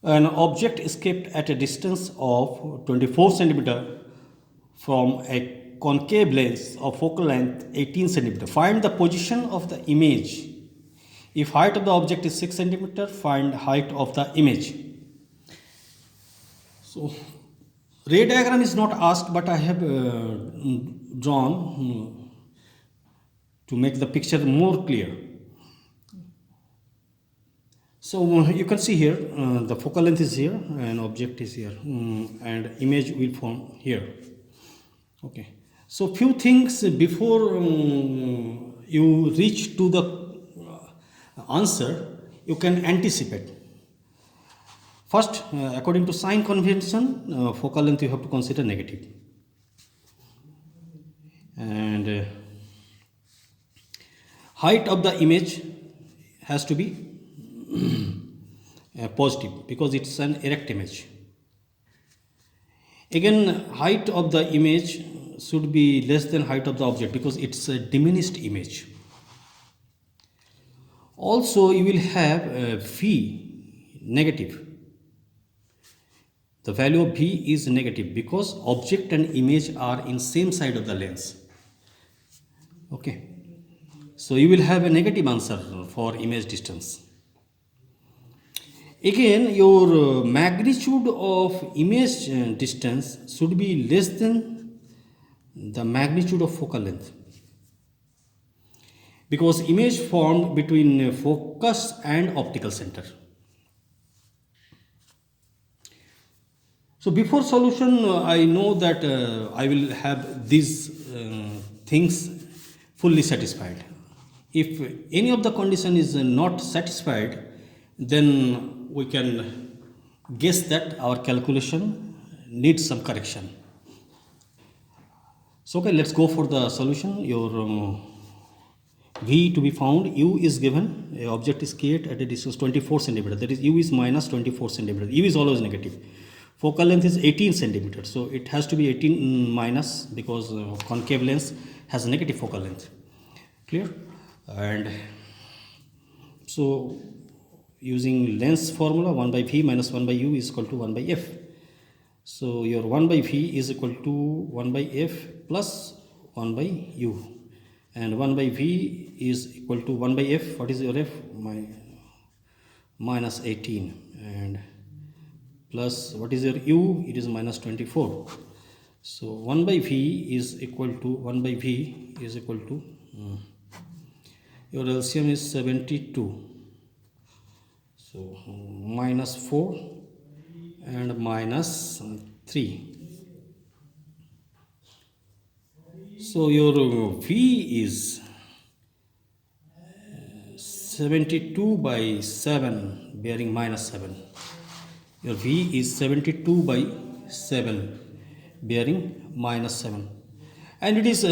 An object is kept at a distance of 24 centimeter from a concave lens of focal length 18 centimeter. Find the position of the image. If height of the object is 6 centimeter, find height of the image. So ray diagram is not asked, but I have drawn to make the picture more clear. So you can see here the focal length is here and object is here, and image will form here. Okay, so few things before you reach to the answer, you can anticipate. First, according to sign convention, focal length you have to consider negative, and height of the image has to be positive because it's an erect image. Again, height of the image should be less than height of the object because it's a diminished image. Also, you will have v negative. The value of v is negative because object and image are in same side of the lens. Okay, so you will have a negative answer for image distance. Again, your magnitude of image distance should be less than the magnitude of focal length because image formed between focus and optical center. So before solution, I know that I will have these things fully satisfied. If any of the condition is not satisfied, then we can guess that our calculation needs some correction. So okay, let's go for the solution. Your v to be found, u is given, a object is kept at a distance 24 centimeter, that is u is minus 24 centimeter. U is always negative. Focal length is 18 centimeters, so it has to be 18 minus because concave lens has a negative focal length. Clear? And so using lens formula, 1 by v minus 1 by u is equal to 1 by f. So your 1 by v is equal to 1 by f plus 1 by u, and 1 by v is equal to 1 by f. What is your f? Minus 18, and plus what is your u? It is minus 24. So 1 by v is equal to 1 by v is equal to your LCM is 72. So minus 4 and minus 3. So your v is 72 by 7 bearing minus 7. Your v is 72 by 7 bearing minus 7. And it is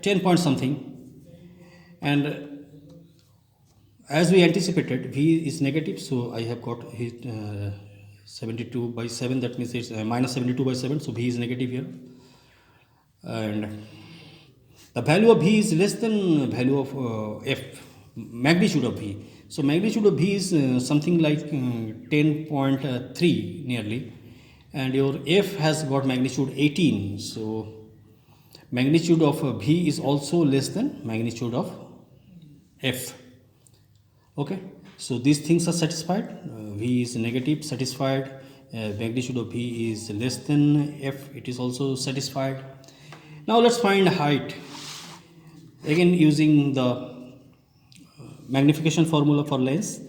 10 point something. And as we anticipated, v is negative, so I have got 72 by 7, that means it's minus 72 by 7, so v is negative here. And the value of v is less than value of f, magnitude of v. So magnitude of v is something like 10.3 nearly, and your f has got magnitude 18, so magnitude of v is also less than magnitude of f. Okay, so these things are satisfied. V is negative, satisfied. Magnitude of v is less than f, it is also satisfied. Now let's find height. Again, using the magnification formula for lens,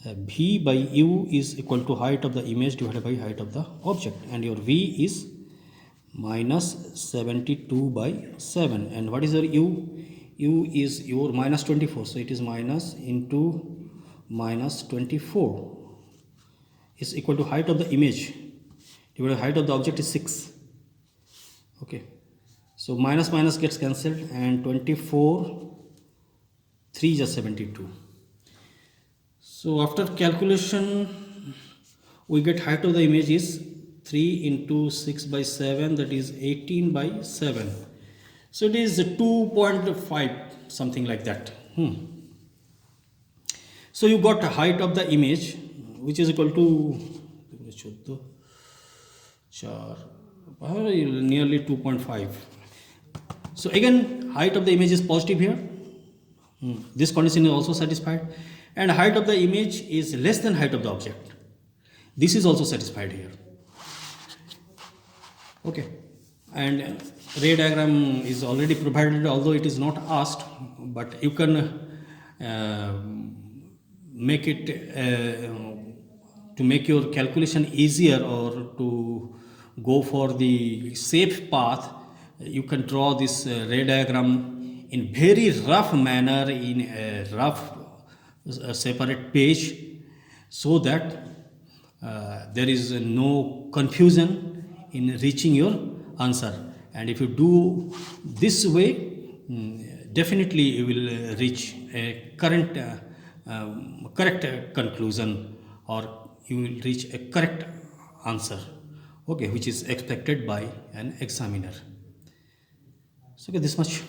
v by u is equal to height of the image divided by height of the object, and your v is minus 72 by 7. And what is your u? U is your minus 24, so it is minus into minus 24 is equal to height of the image divided by height of the object is 6. Okay, so minus minus gets cancelled, and 24 3 is 72. So after calculation, we get height of the image is 3 into 6 by 7, that is 18 by 7. So it is 2.5, something like that. So you got height of the image which is equal to 4 nearly 2.5. So again height of the image is positive here. This condition is also satisfied, and height of the image is less than height of the object. This is also satisfied here. Okay, and ray diagram is already provided, although it is not asked, but you can make it to make your calculation easier, or to go for the safe path. You can draw this ray diagram in very rough manner, in a rough separate page, so that there is no confusion in reaching your answer. And if you do this way, definitely you will reach a correct conclusion, or you will reach a correct answer, okay, which is expected by an examiner. So okay, this much.